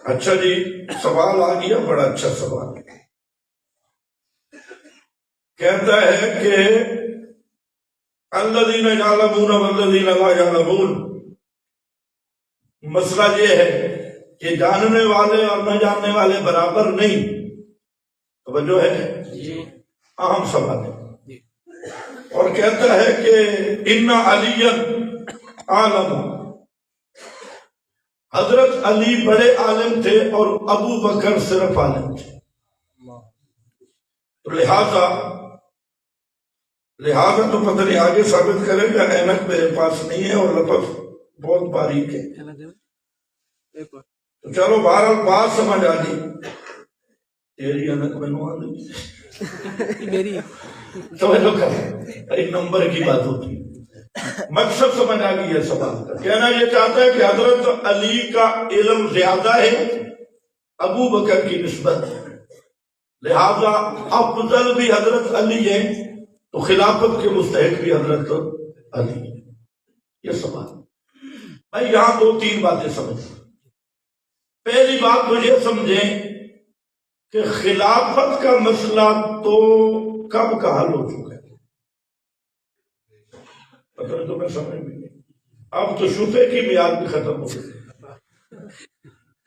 اچھا جی، سوال آ گیا، بڑا اچھا سوال. کہتا ہے کہ الذین یعلمون والذین لا یعلمون، مسئلہ یہ ہے کہ جاننے والے اور نہ جاننے والے برابر نہیں. توجہ ہے، اہم سوال ہے. اور کہتا ہے کہ ان علی عالم، حضرت علی بڑے عالم تھے اور ابو بکر صرف عالم تھے. لہذا تو پتہ نہیں آگے ثابت کرے گا، اینک میرے پاس نہیں ہے اور لفظ بہت باریک ہے. تو چلو بہرحال بات سمجھ آ گئی. تیری اینک میں نو میری توجہ کر، ایک نمبر کی بات ہوتی ہے. مقصد سمجھ آ گئی ہے سوال کا. کہنا یہ چاہتا ہے کہ حضرت علی کا علم زیادہ ہے ابو بکر کی نسبت، لہذا افضل بھی حضرت علی ہے تو خلافت کے مستحق بھی حضرت علی ہے. یہ سوال بھائی یہاں دو تین باتیں سمجھ. پہلی بات تو یہ سمجھیں کہ خلافت کا مسئلہ تو کب کا حل ہو چکا ہے. پتہ تو میں سمجھ بھی نہیں. اب تو شبہ کی میعاد بھی ختم ہو گئی،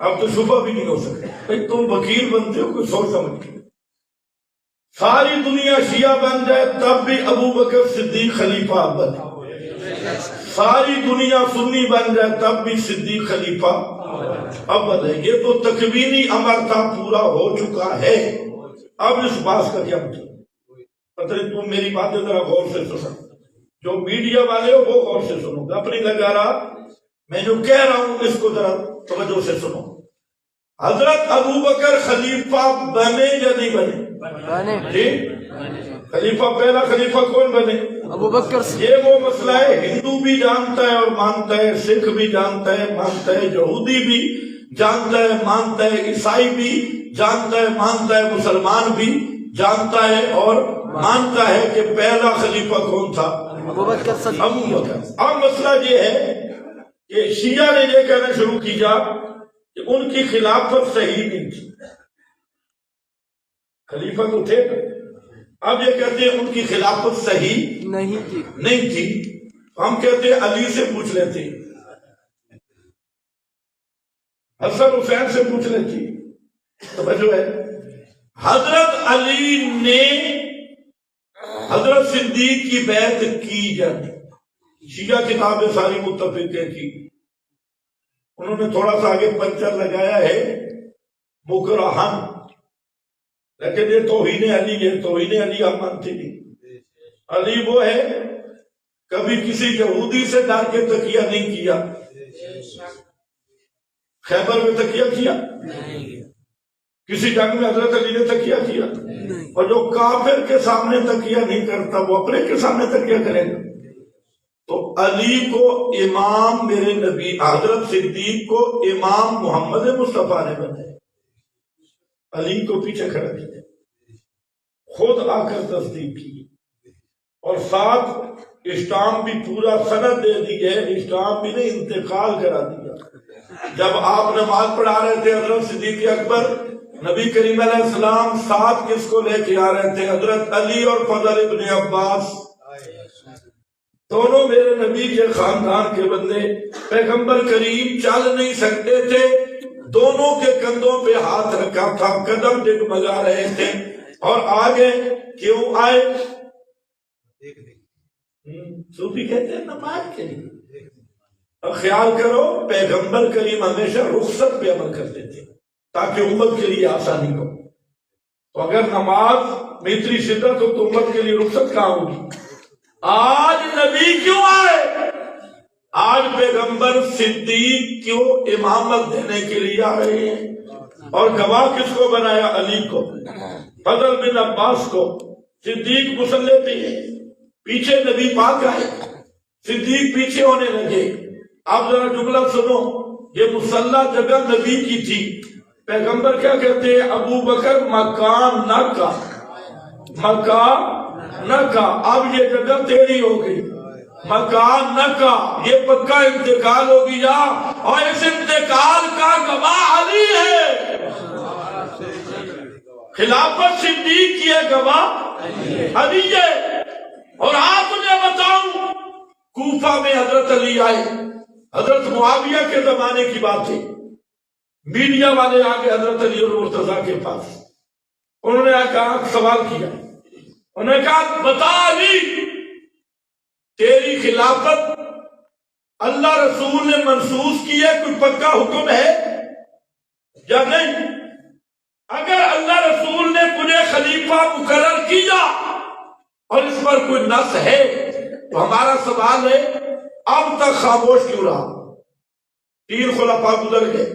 اب تو شبہ بھی نہیں ہو سکتا. بھائی تم وکیل بنتے ہو، کوئی سوچ سمجھ کے. ساری دنیا شیعہ بن جائے تب بھی ابو بکر صدیق خلیفہ بنے، ساری دنیا سنی بن جائے تب بھی صدیق خلیفہ اول ہے. یہ تو تکوینی امر تھا، پورا ہو چکا ہے. اب اس بات کا کیا مطلب؟ پتہ نہیں، تم میری باتیں ذرا غور سے سنو. جو میڈیا والے ہو وہ غور سے سنو، اپنی لگا رہا میں جو کہہ رہا ہوں اس کو ذرا توجہ سے سنو. حضرت ابو بکر خلیفہ بنے یا نہیں بنے؟ جی خلیفہ، پہلا خلیفہ کون بنے؟ ابو بکر. یہ وہ مسئلہ ہے ہندو بھی جانتا ہے اور مانتا ہے، سکھ بھی جانتا ہے مانتا ہے، یہودی بھی جانتا ہے مانتا ہے، عیسائی بھی جانتا ہے مانتا ہے، مسلمان بھی جانتا ہے اور مانتا ہے کہ پہلا خلیفہ کون تھا؟ ابو بکر. ابو بکر. اب مسئلہ یہ ہے کہ شیعہ نے یہ کہنا شروع کیا کہ ان کی خلافت صحیح نہیں تھی. خلیفہ تو تھے، اب یہ کہتے ہیں ان کی خلافت صحیح نہیں تھی. ہم کہتے ہیں علی سے پوچھ لیتے، حسن حسین سے پوچھ لیتی. توجہ ہے، حضرت علی نے حضرت صدیق کی بیعت کی جاتی. شیعہ کتابیں ساری متفق کی. انہوں نے تھوڑا سا آگے پنچر لگایا ہے مکرہن، لیکن یہ توہین علی ہے. توہین علی ہم مانتے نہیں. علی وہ ہے کبھی کسی یہودی سے ڈر کے تکیہ نہیں کیا. خیبر میں تکیہ کیا؟ کسی جنگ میں حضرت علی نے تکیہ کیا؟ اور جو کافر کے سامنے تکیہ نہیں کرتا وہ اپنے کے سامنے تکیہ کرے گا. تو علی کو امام میرے نبی حضرت صدیق کو امام محمد مصطفیٰ نے بنایا. علی کو پیچھے کھڑا کیا، خود آ کر تصدیق کی اور ساتھ اسٹام بھی پورا سند دے دی ہے. اسٹام بھی نے انتقال کرا دیا. جب آپ نماز پڑھا رہے تھے حضرت صدیق اکبر، نبی کریم علیہ السلام ساتھ کس کو لے کے آ رہے تھے؟ حضرت علی اور فضل ابن عباس. دونوں میرے نبی کے خاندان کے بندے. پیغمبر کریم چل نہیں سکتے تھے، دونوں کے کندھوں پہ ہاتھ رکھا تھا، قدم ڈگمگا رہے تھے. اور آگے کیوں آئے؟ صوفی کہتے ہیں نماز کے لیے. اور خیال کرو پیغمبر کریم ہمیشہ رخصت پہ عمل کرتے تھے تاکہ امت کے لیے آسانی ہو. تو اگر نماز میں اتنی شدت ہو تو امت کے لیے رخصت کہاں ہوگی؟ آج نبی کیوں آئے؟ آج پیغمبر صدیق کیوں امامت دینے کے لیے آ رہے ہیں؟ اور گواہ کس کو بنایا؟ علی کو، فضل بن عباس کو. صدیق مصلی پہ ہے، پیچھے نبی پاک آئے، صدیق پیچھے ہونے لگے. آپ ذرا جملہ سنو، یہ مصلی جگہ نبی کی تھی. پیغمبر کیا کہتے ہیں؟ ابو بکر مکان نہ کا، مکان نہ کا. اب یہ جگہ تیری ہو گئی، مکان نہ کا. یہ پکا انتقال ہو گیا اور اس انتقال کا گواہ علی ہے. خلافت صدیق کی ہے گواہ علی ہے۔ اور آپ نے بتاؤں کوفہ میں حضرت علی آئے، حضرت معاویہ کے زمانے کی بات ہے، میڈیا والے آگے حضرت علی اور مرتضیٰ کے پاس، انہوں نے کہا سوال کیا، انہوں نے کہا بتا علی تیری خلافت اللہ رسول نے منسوخ کی ہے، کوئی پکا حکم ہے یا نہیں؟ اگر اللہ رسول نے تجھے خلیفہ مقرر کیا اور اس پر کوئی نص ہے تو ہمارا سوال ہے اب تک خاموش کیوں رہا؟ 3 خلفاء گزر گئے،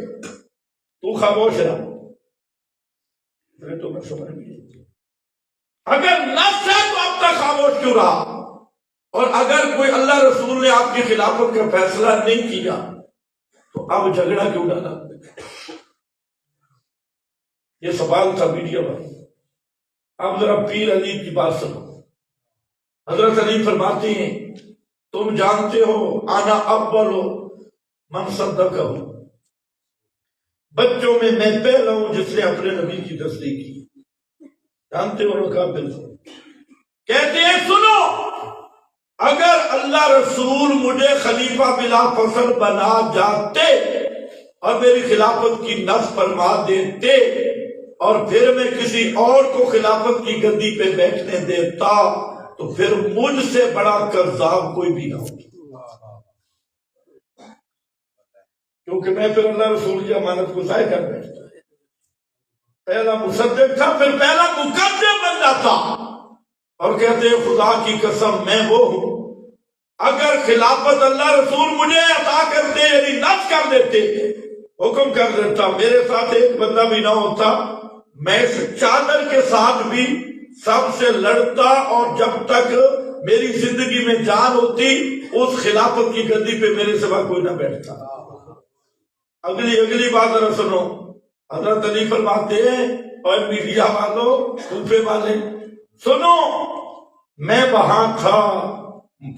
تو خاموش رہا، تو میں سمجھ نہیں۔ اگر نص ہے تو اب تک خاموش کیوں رہا؟ اور اگر کوئی اللہ رسول نے آپ کی خلافت کا فیصلہ نہیں کیا تو اب جھگڑا کیوں ڈالا؟ یہ سوال تھا میڈیا میں۔ اب ذرا پیر علی کی بات سنو۔ حضرت علی فرماتے ہیں تم جانتے ہو انا اول من صدقہ، بچوں میں میں پہلا ہوں جس نے اپنے نبی کی تصدیق کی۔ جانتے ہو کہا بالکل۔ کہتے ہیں سنو، اگر اللہ رسول مجھے خلیفہ بلا فصل بنا جاتے اور میری خلافت کی نص فرما دیتے اور پھر میں کسی اور کو خلافت کی گدی پہ بیٹھنے دیتا تو پھر مجھ سے بڑا کذاب کوئی بھی نہ ہوتا، کیونکہ میں پھر اللہ رسول کی امانت کو ضائع کر بیٹھتا، پہلا مصدق تھا پھر پہلا مقدم بن جاتا اور کہتے ہیں خدا کی قسم میں وہ ہوں، اگر خلافت اللہ رسول مجھے عطا کرتے یعنی نص کر دیتے، حکم کر دیتا، میرے ساتھ ایک بندہ بھی نہ ہوتا، میں اس چادر کے ساتھ بھی سب سے لڑتا اور جب تک میری زندگی میں جان ہوتی اس خلافت کی گدی پہ میرے سوا کوئی نہ بیٹھتا۔ اگلی بات ذرا سنو، حضرت علی فرماتے ہیں اور میڈیا والوں کوفے والے سنو، میں وہاں تھا،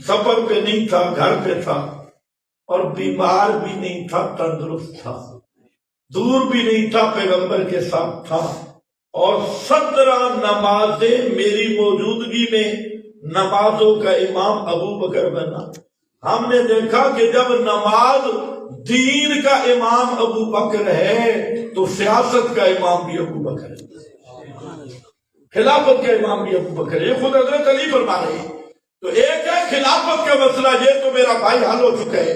سفر پہ نہیں تھا، گھر پہ تھا اور بیمار بھی نہیں تھا، تندرست تھا، دور بھی نہیں تھا، پیغمبر کے ساتھ تھا، اور 17 نمازیں میری موجودگی میں نمازوں کا امام ابو بکر بنا۔ ہم نے دیکھا کہ جب نماز دین کا امام ابو بکر ہے تو سیاست کا امام بھی ابو بکر ہے، خلافت کا امام بھی ابو بکر ہے، یہ خود حضرت علی فرما رہے ہیں۔ تو ایک ہے خلافت کا مسئلہ، یہ تو میرا بھائی حل ہو چکا ہے،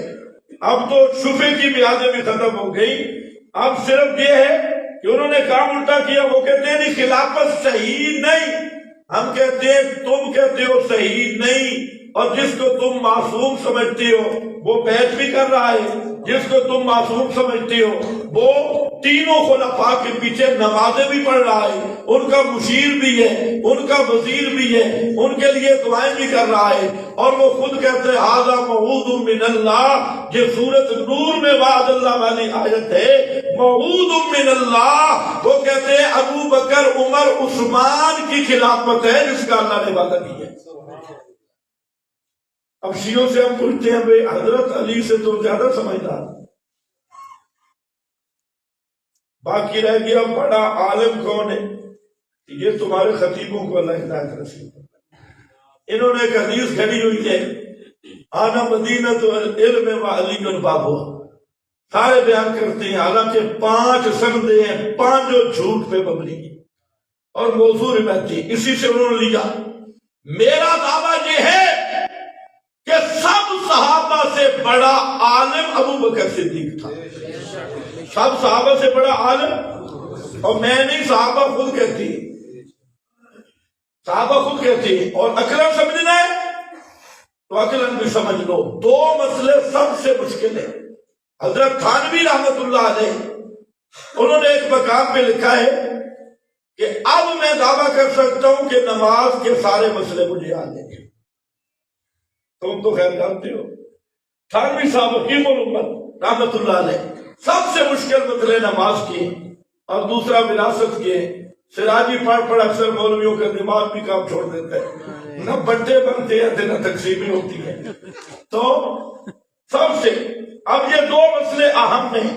اب تو شفے کی میعادیں بھی ختم ہو گئی، اب صرف یہ ہے کہ انہوں نے کام الٹا کیا، وہ کہتے ہیں نہیں خلافت صحیح نہیں، ہم کہتے ہیں تم کہتے ہو صحیح نہیں، اور جس کو تم معصوم سمجھتے ہو وہ بیعت بھی کر رہا ہے، جس کو تم معصوم سمجھتے ہو وہ تینوں خلفاء کے پیچھے نمازیں بھی پڑھ رہا ہے، ان کا مشیر بھی ہے، ان کا وزیر بھی ہے، ان کے لیے دعائیں بھی کر رہا ہے، اور وہ خود کہتے ہیں ھذا موعود من اللہ، یہ سورۃ نور میں وعد اللہ والی آیت ہے، موعود من اللہ، وہ کہتے ہیں ابو بکر عمر عثمان کی خلافت ہے جس کا اللہ نے وعدہ کیا ہے۔ اب شیعوں سے ہم پوچھتے ہیں بھئی حضرت علی سے تو زیادہ سمجھدار، باقی رہ گیا بڑا عالم کون ہے؟ یہ تمہارے خطیبوں کو اللہ ہدایت نصیب کرے۔ انہوں نے ایک حدیث گھڑی ہوئی ہے، آنا مدینۃ العلم و علی بابها، سارے بیان کرتے ہیں، حالانکہ 5 سندیں ہیں، 5 جھوٹ پہ مبنی ہیں اور موضوع روایتی، اسی سے انہوں نے لیا۔ میرا دعویٰ یہ ہے کہ سب صحابہ سے بڑا عالم ابو بکر صدیق تھا، سب صحابہ سے بڑا عالم، اور میں نہیں، صحابہ خود کہتی ہے، صحابہ خود کہتی ہے، اور اکرم سمجھنا ہے تو اکرم بھی سمجھ لو، 2 مسئلے سب سے مشکل ہیں۔ حضرت تھانوی رحمت اللہ علیہ انہوں نے ایک مقام پہ لکھا ہے کہ اب میں دعویٰ کر سکتا ہوں کہ نماز کے سارے مسئلے مجھے آ جائیں گے۔ تم تو خیر جانتے ہو، تھانوی صاحب حکیم الامت رحمت اللہ علیہ سب سے مشکل مسئلے نماز کے اور دوسرا وراثت کے، سراجی پڑھ اکثر مولویوں کا دماغ بھی کام چھوڑ دیتا ہے، نہ بٹے بنتے ہیں نہ تقسیمیں ہوتی ہیں، تو سب سے اب یہ 2 مسئلے اہم ہیں،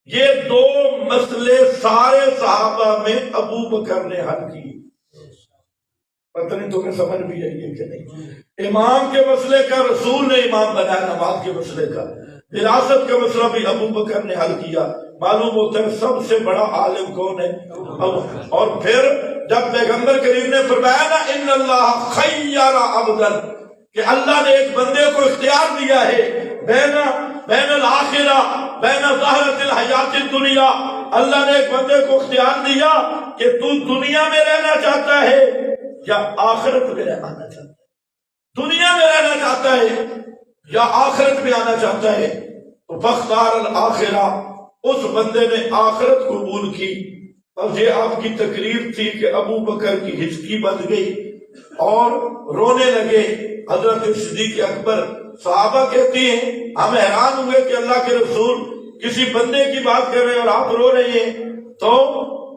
یہ دو مسئلے سارے صحابہ میں ابو بکر نے حل کیے. پتہ نہیں تمہیں سمجھ بھی آئی ہے کہ نہیں. امام کے مسئلے کا رسول نے امام بنایا، نماز کے مسئلے کا. وراثت کا مسئلہ بھی ابو بکر نے حل کیا. معلوم ہوتا ہے سب سے بڑا عالم کون ہے؟ اور پھر جب پیغمبر کریم نے فرمایا نا ان اللہ خیر عبدا، کہ اللہ نے ایک بندے کو اختیار دیا ہے بین الاخرہ بین ظاہرۃ الحیات الدنیا، اللہ نے ایک بندے کو اختیار دیا کہ تو دنیا میں رہنا چاہتا ہے یا آخرت میں آنا چاہتا ہے، دنیا میں رہنا چاہتا ہے یا آخرت میں آنا چاہتا ہے. تو فاختار الآخرہ، اس بندے نے آخرت قبول کی. اور یہ آپ کی تقریر تھی کہ ابو بکر کی ہچکی بند گئی اور رونے لگے. حضرت صدیق اکبر صحابہ کہتی ہیں ہم حیران ہوئے کہ اللہ کے رسول کسی بندے کی بات کر رہے ہیں اور آپ رو رہے ہیں. تو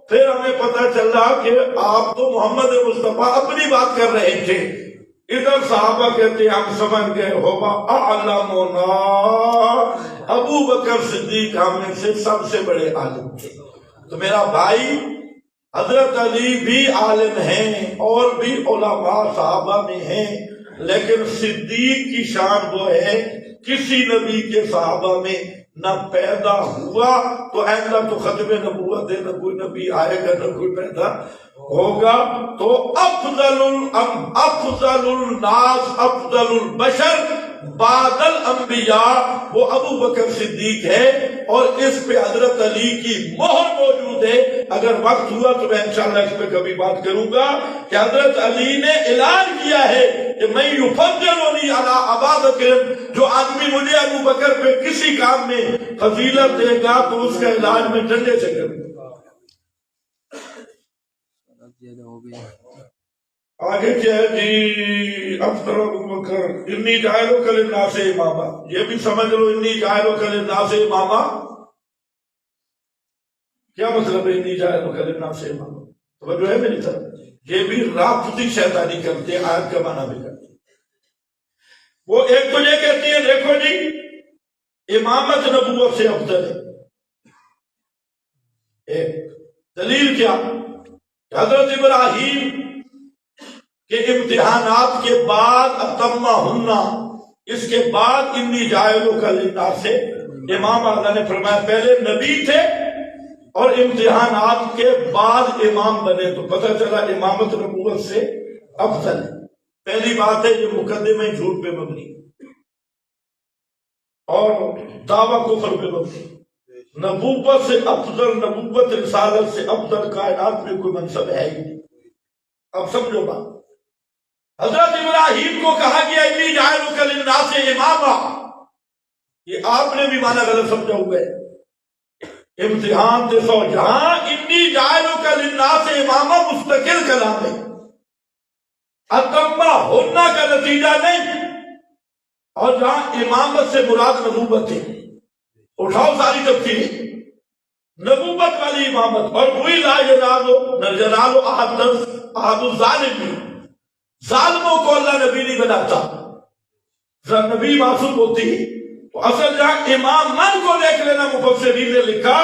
پھر ہمیں پتہ چلا کہ آپ تو محمد مصطفیٰ اپنی بات کر رہے تھے. ادھر صحابہ کہتے ہیں ہم سمجھ گئے ہوگا اعلمنا، ابو بکر صدیق ہم میں سے سب سے بڑے عالم تھے. تو میرا بھائی حضرت علی بھی عالم ہیں اور بھی علماء صحابہ میں ہیں، لیکن صدیق کی شان وہ ہے کسی نبی کے صحابہ میں نہ پیدا ہوا تو آئندہ تو ختم نبوت ہے، نہ کوئی نبی آئے گا نہ کوئی پیدا ہوگا. تو افضل الناس افضل البشر بعد الانبیاء وہ ابو بکر صدیق ہے. اور اس پہ حضرت علی کی مہر موجود ہے. اگر وقت ہوا تو میں انشاءاللہ اس پہ کبھی بات کروں گا کہ حضرت علی نے اعلان کیا ہے کہ میں یفضلنی علی ابا بکر، جو آدمی مجھے ابو بکر پہ کسی کام میں فضیلت دے گا تو اس کا علاج میں ڈنڈے سے کروں گا. آگے کیا ہے جی؟ افضل ابو بکر انی جاعلک للناس اماما، یہ بھی سمجھ لو انی جاعلک للناس اماما کیا مطلب ہے؟ انی جاعلک للناس اماما توجہ ہے میری طرف. یہ بھی رافضی شیطانی کرتے ہیں، آیت کا معنی بھی کرتے ہیں. وہ ایک تو یہ کہتی ہے دیکھو جی امامت نبوت سے افضل ہے. ایک دلیل کیا؟ حضرت ابراہیم کہ امتحانات کے بعد اتمہن، اس کے بعد انی جاعلک للناس امام اللہ نے فرمایا پہلے نبی تھے اور امتحانات کے بعد امام بنے. تو پتہ چلا امامت نبوت سے افضل ہے. پہلی بات ہے یہ مقدمہ جھوٹ پہ مبنی اور دعویٰ کفر پہ مبنی. نبوت سے افضل، نبوت رسالت سے افضل کائنات میں کوئی منصب ہے ہی نہیں. اب سمجھو بات. حضرت ابراہیم کو کہا گیا انی جاعلک للناس اماما، یہ آپ نے بھی معنی غلط سمجھا ہوا ہے. امتحان دے سو جہاں انی جاعلک للناس اماما مستقل کلام ہے، اتمہ ہونا کا نتیجہ نہیں. اور جہاں امامت سے مراد نبوت ہے، اٹھاؤ ساری تفسیریں، نبوت والی امامت. اور وہی لا ینال احد الظالمین، ظالموں کو اللہ نبی نہیں بناتا، نبی معصوم ہوتی ہے. تو اصل جہاں امام من کو دیکھ لینا، مفسرین نے لکھا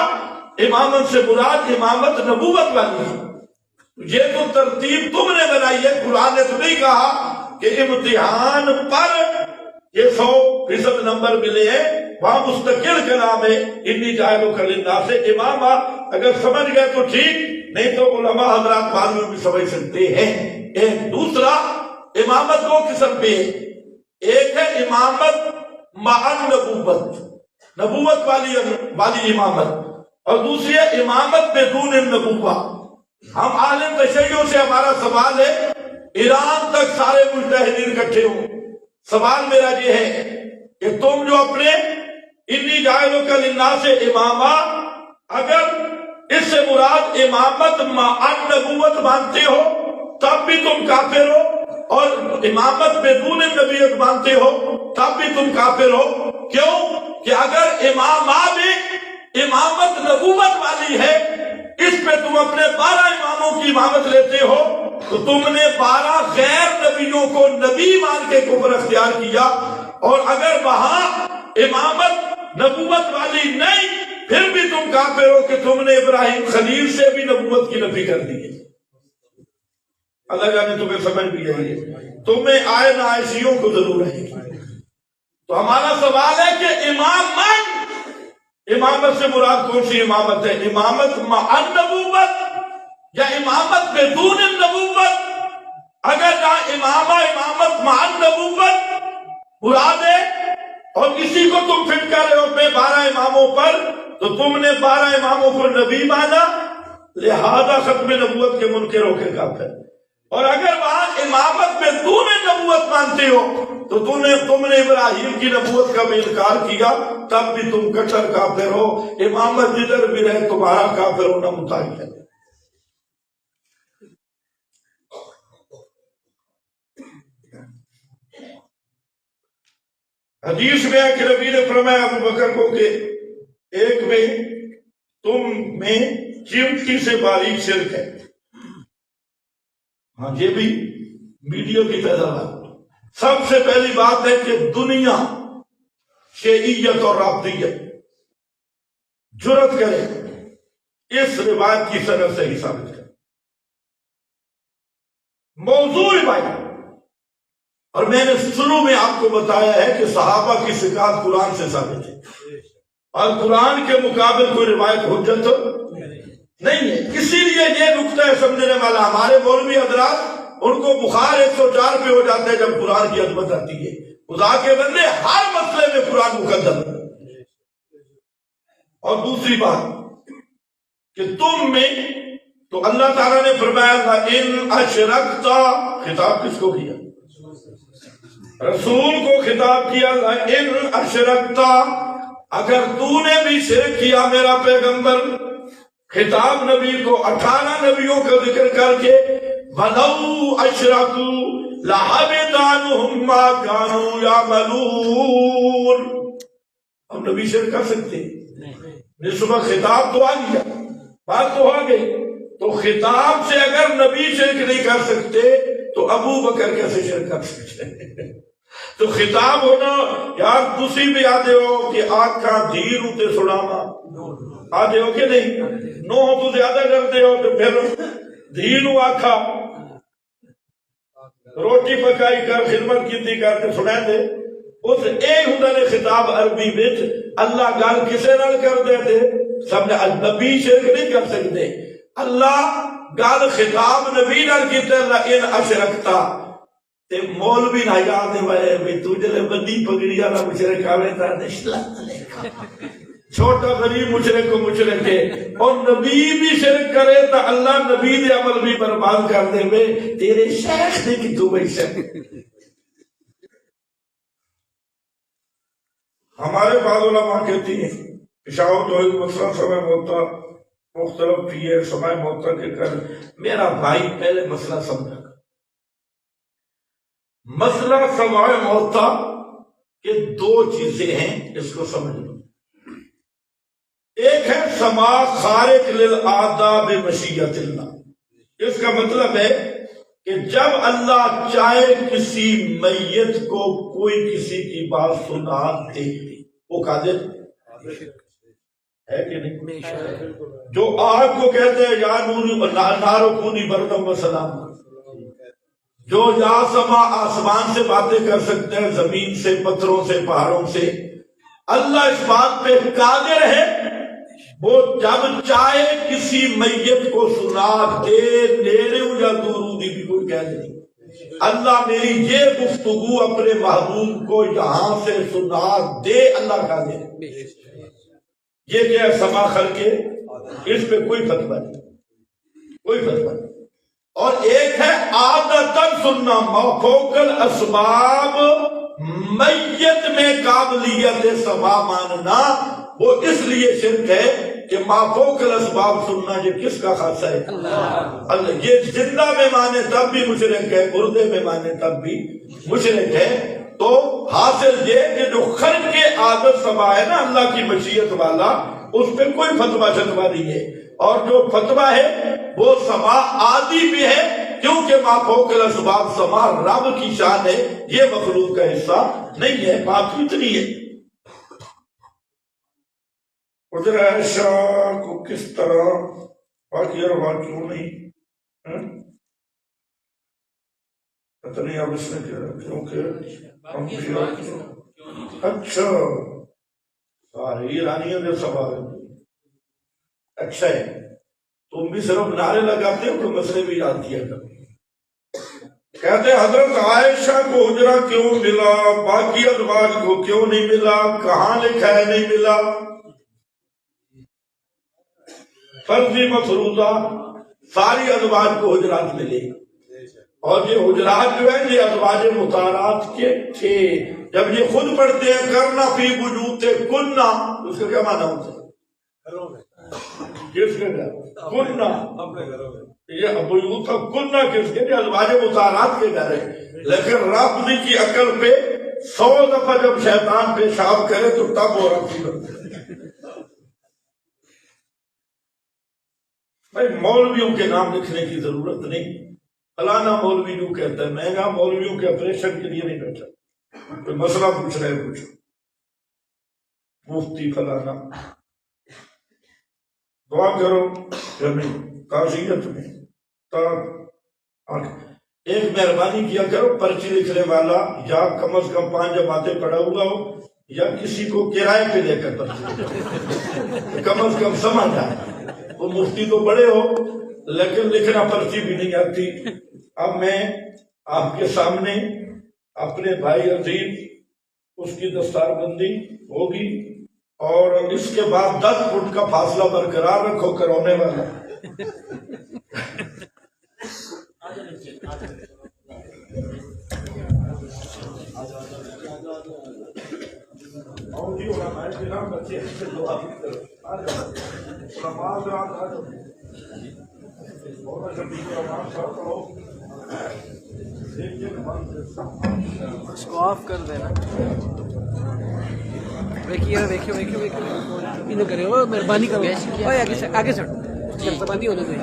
امامت سے مراد امامت نبوت والی ہے. یہ تو ترتیب تم نے بنائی ہے، قرآن نے تو نہیں کہا کہ امتحان پر یہ 100% نمبر ملے ہیں. وہاں مستقل کلام ہے انی جاعلک للناس اماما. اگر سمجھ گئے تو ٹھیک، نہیں تو علماء حضرات بعد میں بھی سمجھ سکتے ہیں. ایک دوسرا امامت دو قسم پہ ہے، ایک ہے امامت مع نبوت، نبوت والی امامت، اور دوسری ہے امامت بدون النبوہ. ہم عالم تشیع سے ہمارا سوال ہے، ایران تک سارے مجتہدین اکٹھے ہوں. سوال میرا یہ ہے کہ تم جو اپنے انی جاعلک للناس اماما، اگر اس سے مراد امامت مع نبوت مانتے ہو تب بھی تم کافر ہو، اور امامت بدون نبیت مانتے ہو تب بھی تم کافر ہو. کیوں کہ اگر امامہ میں امامت نبوت والی ہے، اس پہ تم اپنے 12 اماموں کی امامت لیتے ہو، تو تم نے 12 غیر نبیوں کو نبی مان کے کفر اختیار کیا. اور اگر وہاں امامت نبوت والی نہیں پھر بھی تم کافر ہو کہ تم نے ابراہیم خلیل سے بھی نبوت کی نفی کر دی ہے۔ اللہ جانے تمہیں سمجھ بھی آئی ہے، تمہیں آئے نہ آئیسیوں کو ضرور ہے۔ تو ہمارا سوال ہے کہ امام من، امامت سے مراد کون سی امامت ہے؟ امامت مع النبوت یا امامت بدون النبوت؟ اگر جہاں امامت مع النبوت مراد ہے اور کسی کو تم فٹ کر رہے ہو اپنے 12 اماموں پر، تو تم نے 12 اماموں کو نبی مانا، لہذا ختم نبوت کے منکر ہو کے کافر۔ اور اگر وہاں امامت پہ دون نبوت مانتے ہو تو تم نے ابراہیم کی نبوت کا بھی انکار کیا، تب بھی تم کٹر کافر ہو۔ امامت جدھر بھی رہے تمہارا کافر ہونا متعین ہے۔ حدیث میں ہے کہ نبی نے فرمایا ابو بکر کو کہ ایک میں تم میں چمٹی سے باریک شرک ہے۔ ہاں یہ بھی میڈیا کی پیداوار۔ سب سے پہلی بات ہے کہ دنیا شیعیت اور رافضیت جرأت کرے اس روایت کی سند سے ہی ثابت کرے، موضوع روایت۔ اور میں نے شروع میں آپ کو بتایا ہے کہ صحابہ کی صفات قرآن سے ثابت ہے، اور قرآن کے مقابل کوئی روایت حجت نہیں ہے۔ اسی لیے یہ نقطہ ہے سمجھنے والا، ہمارے مولوی حضرات ان کو بخار 104 پہ ہو جاتے ہیں جب قرآن کی عظمت آتی ہے۔ خدا کے بندے ہر مسئلے میں قرآن مقدم ہے۔ اور دوسری بات کہ تم میں تو اللہ تعالیٰ نے فرمایا تھا ان اشرکتا، خطاب کس کو کیا؟ رسول کو خطاب کیا تھا ان اشرکتا، اگر تو نے بھی شرک کیا میرا پیغمبر، خطاب نبی کو 18 نبیوں کا ذکر کر کے وَلَوْ أَشْرَكُوا لَحَبِطَ عَنْهُمْ مَا كَانُوا يَعْمَلُونَ۔ ہم نبی شرک کر سکتے ہیں؟ صبح خطاب تو آ گیا، بات تو آ گئی، تو خطاب سے اگر نبی شرک نہیں کر سکتے تو ابو بکر کیسے شرک کر سکتے ہیں؟ تو خطاب ہونا یار تسی بھی آدھے ہو کہ آنکھاں دھیر ہوتے سڑاما آدھے ہو کہ نہیں؟ نو تو زیادہ کرتے ہو تو پھر دھینو آنکھا روٹی پکائی کر خدمت کیتی کر کے سنیں دے۔ اس ایک ہندہ نے خطاب عربی بچ اللہ گال کسے نال کر دے تھے، سمجھے نبی شرک نہیں کر سکتے، اللہ گال خطاب نبی نال کیتے اللہ ان اشرکتا تے مولوی نہ یاد ہے بھئی تو جلے بندی پگڑی والا مشرک آوے تا السلام علیکم، چھوٹا غریب مشرک کو مشرک ہے، اور نبی بھی شرک کرے تا اللہ نبی دے عمل بھی برباد کر دے میں تیرے شیخ نے کی تو بھئی شرک۔ ہمارے بعض علماء کہتی ہیں پشاور جو ایک مسئلہ سمے موتا مختلف بھی ہے، سمے موتا کے کر میرا بھائی پہلے مسئلہ سمجھا، مسئلہ سمائے موتا کہ دو چیزیں ہیں، اس کو سمجھ لو۔ ایک ہے سما خارج للآداب مشیت اللہ، اس کا مطلب ہے کہ جب اللہ چاہے کسی میت کو کوئی کسی کی بات سنا دے وہ قادر ہے کہ نہیں؟ جو آگ کو کہتے ہیں یا نارو کونی بردم و سلام، جو یا سما آسمان سے باتیں کر سکتے ہیں، زمین سے، پتھروں سے، پہاڑوں سے، اللہ اس بات پہ قادر ہے، وہ جب چاہے کسی میت کو سنا دے، نیرے یا دورودی بھی کوئی قید نہیں۔ اللہ میری یہ گفتگو اپنے محبوب کو یہاں سے سنا دے، اللہ قادر ہے۔ یہ کیا ہے؟ سما خلقے، اس پہ کوئی فتویٰ نہیں، کوئی فتویٰ نہیں۔ اور ایک ہے عادتاً سننا، مفوق الاسباب، میت میں قابلیت سما ماننا، وہ اس لیے شرک ہے کہ مافوق الاسباب سننا یہ کس کا خاصہ ہے؟ اللہ۔ یہ زندہ میں مانے تب بھی مشرک ہے، مردے میں مانے تب بھی مشرک ہے۔ تو حاصل یہ کہ جو خلق عادت سما ہے نا اللہ کی مشیت والا، اس پہ کوئی فتویٰ شتویٰ نہیں ہے، اور جو فتویٰ ہے وہ سما عادی بھی ہے، کیونکہ مافوق الاسباب سما رب کی شان ہے، یہ مخلوق کا حصہ نہیں ہے۔ بات اتنی ہے۔ حجر عائشہ کو کس طرح باقی اروا کیوں نہیں؟ پتہ نہیں اب اس نے کیا، کیونکہ اچھا سارے ایرانیوں نے سوال اچھا ہے، تم بھی صرف نعرے لگاتے ہو، کوئی مسئلے بھی یاد کیا کرو۔ کہتے ہیں حضرت عائشہ کو حجرہ کیوں ملا، باقی ازواج کو کیوں نہیں ملا؟ کہاں لکھا ہے نہیں ملا؟ فرضی مفروضہ ساری ازواج کو حجرات ملے، اور یہ حجرات جو ہیں یہ ازواج مطہرات کے تھے۔ جب یہ خود پڑھتے ہیں کرنا فی بیوت کننا، اس کا کیا معنی ہوتا ہے؟ کس کے گھر کننا، یہ بیوت کننا کس کے؟ ازواج مطہرات کے گھر ہے۔ لیکن رافضی کی عقل پہ 100 دفعہ جب شیطان پیشاب کرے تو تب وہ رافضی بنتا ہے۔ بھائی مولویوں کے نام لکھنے کی ضرورت نہیں، فلانا مولوی جو کہتا ہے، میں کہا مولویوں کے آپریشن کے لیے نہیں بیٹھا، کوئی مسئلہ پوچھ رہے پوچھو، مفتی فلانا دعا کرو یا نہیں، تعزیت میں ایک مہربانی کیا کرو، پرچی لکھنے والا یا کم از کم 5 جماعتیں پڑھا ہوا ہو، یا کسی کو کرائے پہ لے کر پرچی کم از کم سمجھ آئے۔ وہ مفتی تو بڑے ہو لیکن لکھنا پرچی بھی نہیں آتی۔ اب میں آپ کے سامنے اپنے بھائی عزیز اس کی دستار بندی ہوگی، اور اس کے بعد 10 فٹ کا فاصلہ برقرار رکھو کرونے والا۔ اس کو آف کر دینا۔ دیکھیے کرے ہو، مہربانی کرو، آگے سے بندی ہونے دیں۔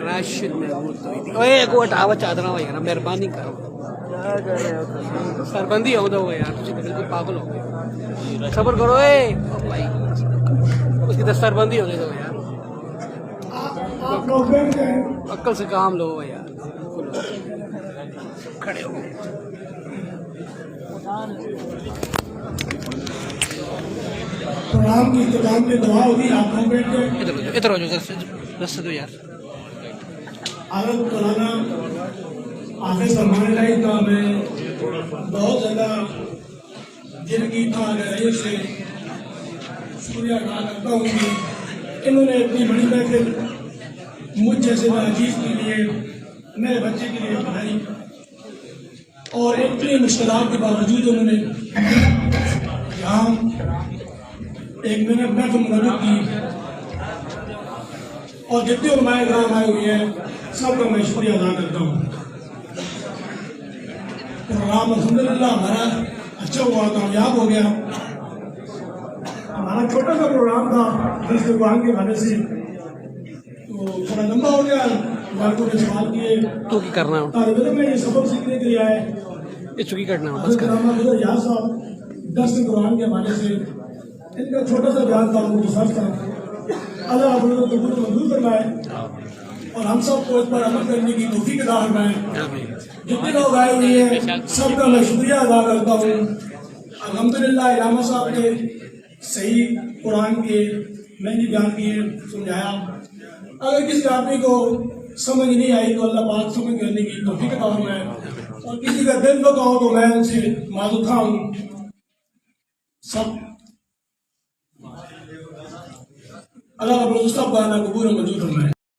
راشد کو ہٹاوا چادر ہوا یار، مہربانی کرو، سربندی ہو دو یار، بالکل پاگل ہو گئے، صبر کرو بھائی، اس کی دستربندی ہونے دو یار، عقل سے کام لو یار، کھڑے ہو۔ پروگرام کی اختتام میں دعا ہوگی، آپ لوگ بیٹھ کے ادھر ہو جاؤ، دس دو یار۔ حضرت مولانا حافظ فرمانے لائے کا میں بہت زیادہ دل کی گہرائیوں سے شکریہ ادا کرتا ہوں کہ انہوں نے اتنی بڑی محفل مجھ جیسے عزیز کے لیے، میرے بچے کے لیے بنائی، اور اتنی مشکلات کے باوجود انہوں نے یہاں ایک منٹ محفل منعقد کی، اور جتنے علماء کرام آئے ہوئے ہیں سب کا میں شکریہ ادا کرتا ہوں۔ پروگرام الحمدللہ ہمارا اچھا ہوا، کامیاب ہو گیا۔ ہمارا چھوٹا سا پروگرام تھا درس قرآن کے حوالے سے، تو تھوڑا لمبا ہو گیا، لڑکوں نے سوال کیے، تو کی کرنا ہے، طالب علم میں یہ سبق سیکھنے کے لیے آئے، یہ چکی کرنا ہے، حضرت علامہ حضرت یار صاحب درس قرآن کے حوالے سے ان کا چھوٹا سا بیان تھا، مختصر تھا، اللہ رب العزت قبول و منظور فرمائے، اور ہم سب کو اس پر عمل کرنے کی توفیق عطا فرمائے۔ جتنے لوگ آئے ہوئے ہیں سب کا میں شکریہ ادا کرتا ہوں۔ الحمدللہ علامہ صاحب نے صحیح قرآن کے معنی بیان کیے، سمجھایا۔ اگر کسی آدمی کو سمجھ نہیں آئی تو اللہ پاک سمجھ کرنے کی توفیق عطا فرمائے، اور کسی کا دل دکھا ہو تو میں ان سے معذور خواہ ہوں۔ سب اللہ رب العزت سب کا قبول و منظور فرمائے۔